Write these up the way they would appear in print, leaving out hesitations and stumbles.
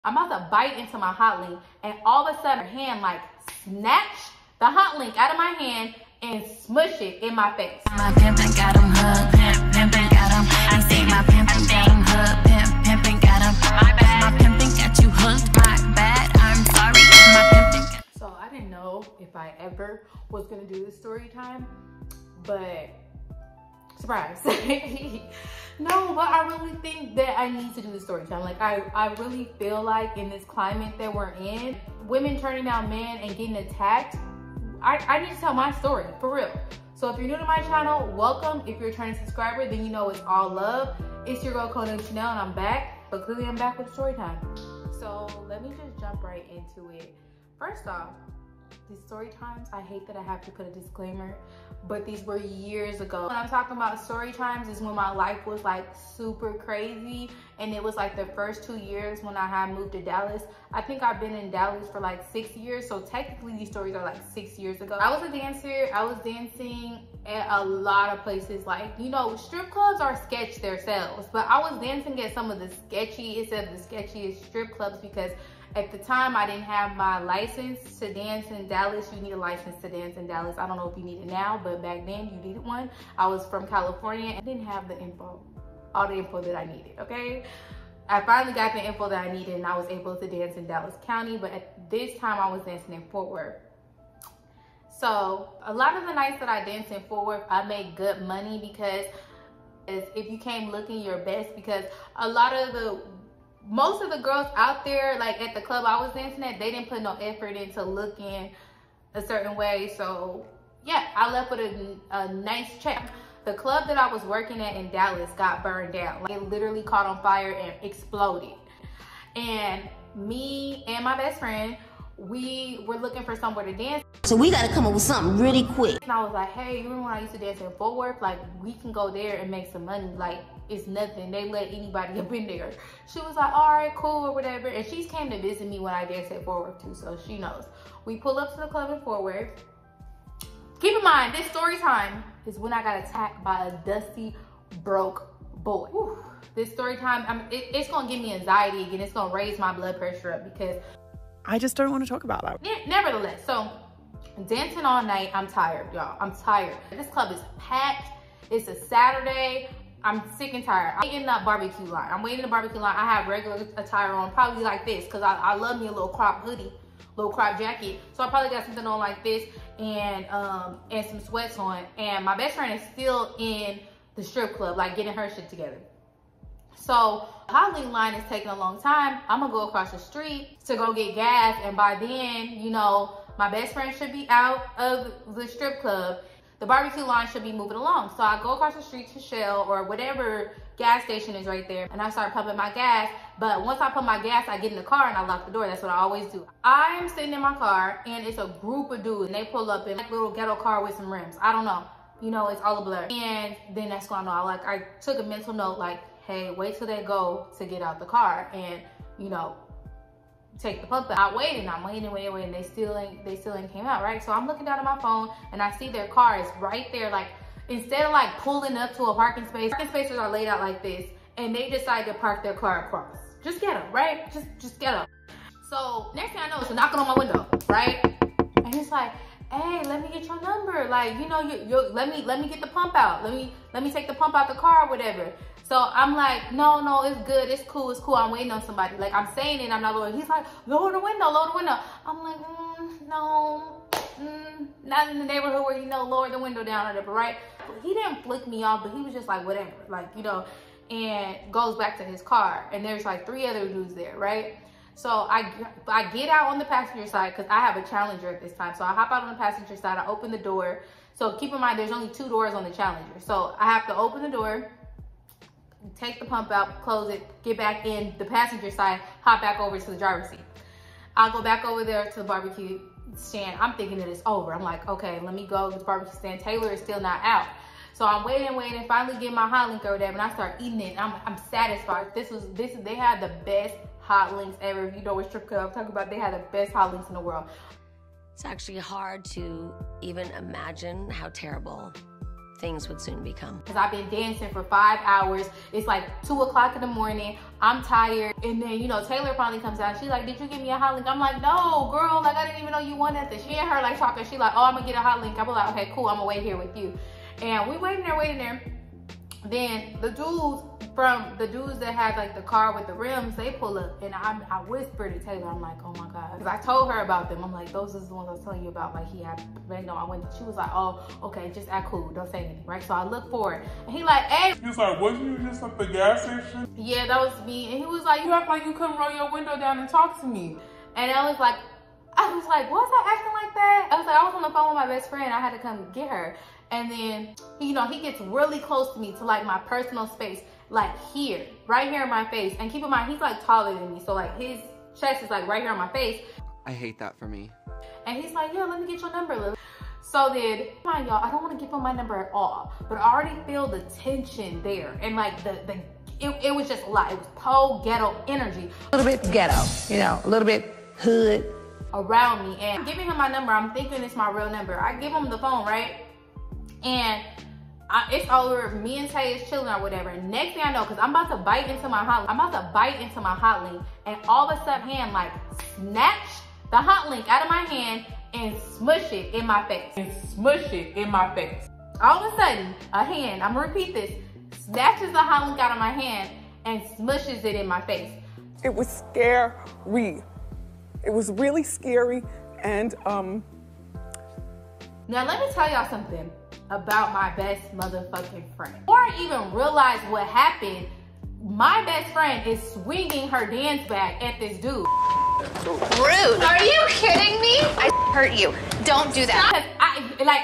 I'm about to bite into my hot link, and all of a sudden her hand like snatched the hot link out of my hand and smush it in my face. My pimpin' got him hooked, pimpin' got him. I say my pimpin' got him hooked, pimpin' got him. My bad, my pimpin' got you hooked, my bad, I'm sorry, my pimpin'. So I didn't know if I ever was gonna do this story time, but surprise. No, but I really think that I need to do the story time. Like I really feel like in this climate that we're in, women turning down men and getting attacked, I need to tell my story, for real. So if you're new to my channel, welcome. If you're a returning subscriber, then you know it's all love. It's your girl Codenamechanel and I'm back, but clearly I'm back with story time. So let me just jump right into it. First off, these story times, I hate that I have to put a disclaimer, but these were years ago. When I'm talking about story times is when my life was like super crazy, and it was like the first 2 years when I had moved to Dallas. I think I've been in Dallas for like 6 years, so technically these stories are like 6 years ago. I was a dancer. I was dancing at a lot of places, like, you know, strip clubs are sketch themselves, but I was dancing at some of the sketchiest of the sketchiest strip clubs because at the time, I didn't have my license to dance in Dallas. You need a license to dance in Dallas. I don't know if you need it now, but back then you needed one. I was from California. I didn't have the info, all the info that I needed, okay? I finally got the info that I needed and I was able to dance in Dallas County, but at this time I was dancing in Fort Worth. So a lot of the nights that I danced in Fort Worth, I made good money because if you came looking your best, because most of the girls out there, like at the club I was dancing at, they didn't put no effort into looking a certain way. So yeah, I left with a nice check. The club that I was working at in Dallas got burned down. Like, it literally caught on fire and exploded. And me and my best friend, we were looking for somewhere to dance. So we gotta come up with something really quick. And I was like, hey, you remember when I used to dance in Fort Worth? Like, we can go there and make some money. Like, it's nothing. They let anybody up in there. She was like, all right, cool, or whatever. And she's came to visit me when I danced at Fort Worth too, so she knows. We pull up to the club in Fort Worth. Keep in mind, this story time is when I got attacked by a dusty, broke boy. Whew. This story time, it's gonna give me anxiety again. It's gonna raise my blood pressure up because I just don't want to talk about that. Yeah, nevertheless, so dancing all night, I'm tired, y'all. I'm tired. This club is packed. It's a Saturday. I'm sick and tired. I'm waiting in that barbecue line. I'm waiting in the barbecue line. I have regular attire on, probably like this, because I love me a little crop hoodie, little crop jacket. So I probably got something on like this and some sweats on. And my best friend is still in the strip club, like getting her shit together. So the hot link line is taking a long time. I'm gonna go across the street to go get gas, and by then, you know, my best friend should be out of the strip club. The barbecue line should be moving along. So I go across the street to Shell or whatever gas station is right there, and I start pumping my gas. But once I pump my gas, I get in the car and I lock the door. That's what I always do. I'm sitting in my car and it's a group of dudes and they pull up in like a little ghetto car with some rims. I don't know. You know, it's all a blur. And then that's when I know. I took a mental note like, hey, wait till they go to get out the car and, you know, take the pump out. I'm waiting, and they still ain't came out, right? So I'm looking down at my phone and I see their car is right there. Like, instead of like pulling up to a parking space, parking spaces are laid out like this, and they decide to park their car across. Just get them, right? Just get them. So next thing I know, it's knocking on my window, right? And it's like, hey, let me get your number. Like, you know, let me get the pump out. Let me take the pump out the car or whatever. So I'm like, no, it's good, it's cool. I'm waiting on somebody. Like, I'm saying it, I'm not lowering. He's like, lower the window. I'm like, no, not in the neighborhood where, you know, lower the window down or whatever, right? But he didn't flick me off, but he was just like, whatever, like, you know, and goes back to his car. And there's like 3 other dudes there, right? So I get out on the passenger side because I have a Challenger at this time. So I hop out on the passenger side, I open the door. So keep in mind, there's only 2 doors on the Challenger. So I have to open the door, take the pump out, close it, get back in the passenger side, hop back over to the driver's seat. I'll go back over there to the barbecue stand. I'm thinking that it's over. I'm like, okay, let me go to the barbecue stand. Taylor is still not out. So I'm waiting, finally get my hot link or whatever, and I start eating it. I'm satisfied. They had the best hot links ever. If you know what strip club I'm talking about, they had the best hot links in the world. It's actually hard to even imagine how terrible things would soon become. Because I've been dancing for 5 hours. It's like 2 o'clock in the morning. I'm tired. And then, you know, Taylor finally comes out. She's like, did you give me a hot link? I'm like, no, girl. Like, I didn't even know you wanted this. She and her like talking. She like, oh, I'm going to get a hot link. I'm like, okay, cool. I'm going to wait here with you. And we waiting there. Then the dudes that had like the car with the rims, they pull up, and I whispered to Taylor, I'm like, oh my God. Because I told her about them. I'm like, those are the ones I was telling you about. Like, he had, you know, I went, she was like, oh, okay, just act cool. Don't say anything, right? So I look forward, and he like, hey. He was like, wasn't you just at the gas station? Yeah, that was me. And he was like, you act like you couldn't roll your window down and talk to me. And I was like, was I acting like that? I was like, I was on the phone with my best friend. I had to come get her. And then, you know, he gets really close to me, to like my personal space, like here, right here in my face. And keep in mind, he's like taller than me. So like his chest is like right here on my face. I hate that for me. And he's like, yeah, let me get your number, Lily. So then, mind y'all, I don't want to give him my number at all, but I already feel the tension there. And like it was just a lot. It was po ghetto energy. A little bit ghetto, you know, a little bit hood. Around me. And giving him my number, I'm thinking it's my real number. I give him the phone, right? And it's over. Me and Tay is chilling or whatever. Next thing I know, because I'm about to bite into my hot link, and all of a sudden, hand like snatch the hot link out of my hand and smush it in my face. All of a sudden, a hand, I'm gonna repeat this, snatches the hot link out of my hand and smushes it in my face. It was scary. It was really scary. And now let me tell y'all something about my best motherfucking friend. Before I even realized what happened, my best friend is swinging her dance bag at this dude. Rude. Are you kidding me? I hurt you. Don't do that.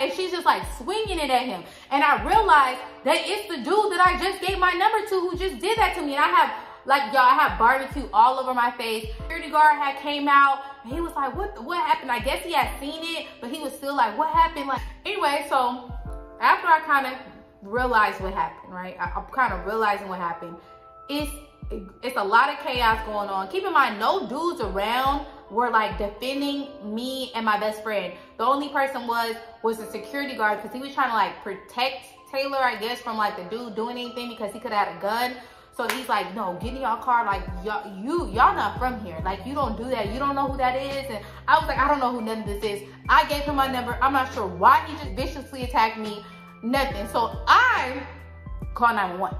And she's just like swinging it at him. And I realized that it's the dude that I just gave my number to who just did that to me. And I have, like, y'all, I have barbecue all over my face. Security guard had came out, and he was like, what happened? I guess he had seen it, but he was still like, what happened? Like, anyway, so after I kind of realized what happened, right? I'm kind of realizing what happened. It's a lot of chaos going on. Keep in mind, no dudes around were like defending me and my best friend. The only person was the security guard, because he was trying to like protect Taylor, I guess, from like the dude doing anything, because he could have had a gun. So he's like, no, get in your car. Like, y'all not from here. Like, you don't do that. You don't know who that is. And I was like, I don't know who none of this is. I gave him my number. I'm not sure why he just viciously attacked me. Nothing. So I called 911.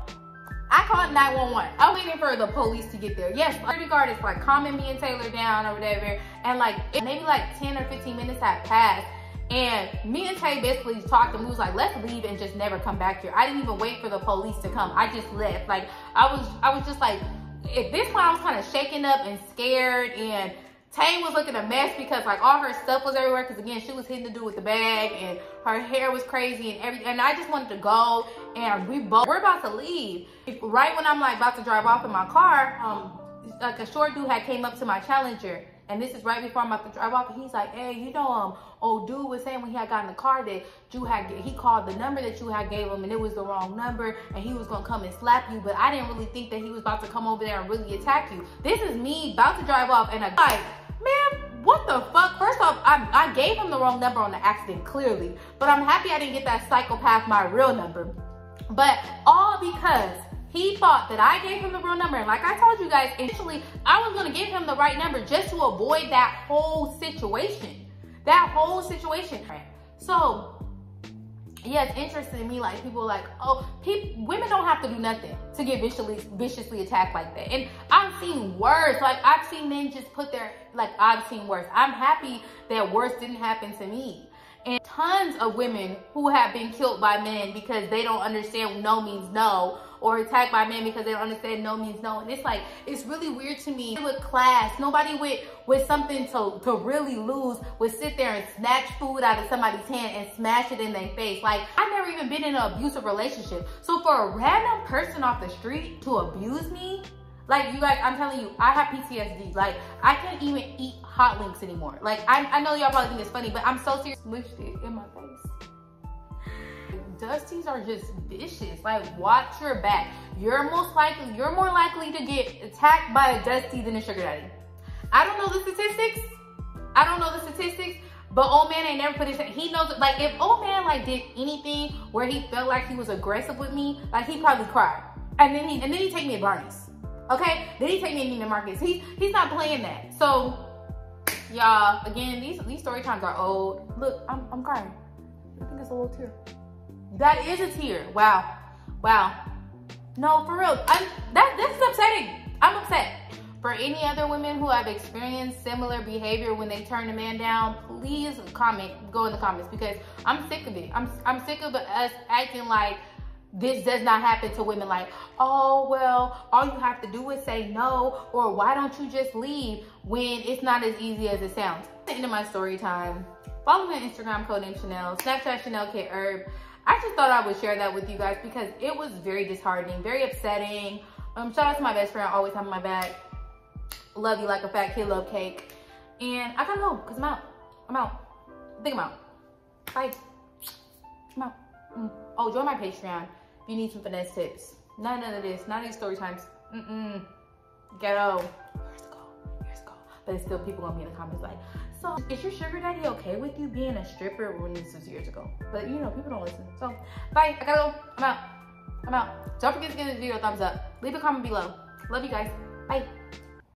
I called 911. I was waiting for the police to get there. Yes, the security guard is like calming me and Taylor down or whatever. And like, maybe like 10 or 15 minutes had passed. And me and Tay basically talked, and we was like, let's leave and just never come back here. I didn't even wait for the police to come. I just left. Like, I was just like, at this point I was kind of shaken up and scared, and Tay was looking a mess because like all her stuff was everywhere, because again, she was hitting the dude with the bag, and her hair was crazy and everything. And I just wanted to go, and we're about to leave. Right when I'm like about to drive off in my car, like a short dude had came up to my Challenger. And this is right before I'm about to drive off. And he's like, hey, you know, old dude was saying when he had got in the car that he called the number that you had gave him, and it was the wrong number, and he was gonna come and slap you. But I didn't really think that he was about to come over there and really attack you. This is me about to drive off, and I'm like, man, what the fuck? First off, I gave him the wrong number on the accident, clearly. But I'm happy I didn't get that psychopath my real number. But all because he thought that I gave him the real number. And like I told you guys, initially, I was gonna give him the right number just to avoid that whole situation. So, yeah, it's interesting to me, like, people are like, oh, women don't have to do nothing to get viciously attacked like that. And I've seen worse. Like, I've seen men just put their, like, I've seen worse. I'm happy that worse didn't happen to me. And tons of women who have been killed by men because they don't understand no means no, or attacked by men because they don't understand no means no. And it's like, it's really weird to me. With class, nobody with something to really lose would sit there and snatch food out of somebody's hand and smash it in their face. Like, I've never even been in an abusive relationship. So for a random person off the street to abuse me, like, you guys, I'm telling you, I have PTSD. Like, I can't even eat hot links anymore. Like, I know y'all probably think it's funny, but I'm so serious. Smushed it in my face. Dusties are just vicious. Like, watch your back. You're more likely to get attacked by a Dusty than a sugar daddy. I don't know the statistics, But old man ain't never put his, he knows, like, if old man, like, did anything where he felt like he was aggressive with me, like, he'd probably cry. And then he take me to Barney's, okay? Then he take me to Neiman Marcus. He's not playing that. So, y'all, again, these story times are old. Look, I'm crying. I think it's a little tear. That is a tear. Wow. No, for real. This is upsetting. I'm upset. For any other women who have experienced similar behavior when they turn a man down, please go in the comments, because I'm sick of it. I'm sick of us acting like this does not happen to women, like, oh, well, all you have to do is say no, or why don't you just leave, when it's not as easy as it sounds. At the end of my story time, follow me on Instagram, Codenamechanel, Snapchat, ChanelKHerb. I just thought I would share that with you guys because it was very disheartening, very upsetting. Shout out to my best friend, always having my back. Love you like a fat kid love cake. And I gotta go, because I'm out. I think I'm out. Bye. I'm out. Oh, join my Patreon if you need some finesse tips. None of this, none of these story times. Ghetto. Years ago. But it's still people gonna be in the comments like, so is your sugar daddy okay with you being a stripper when this was years ago? But you know, people don't listen. So, bye, I gotta go, I'm out. Don't forget to give this video a thumbs up. Leave a comment below. Love you guys, bye.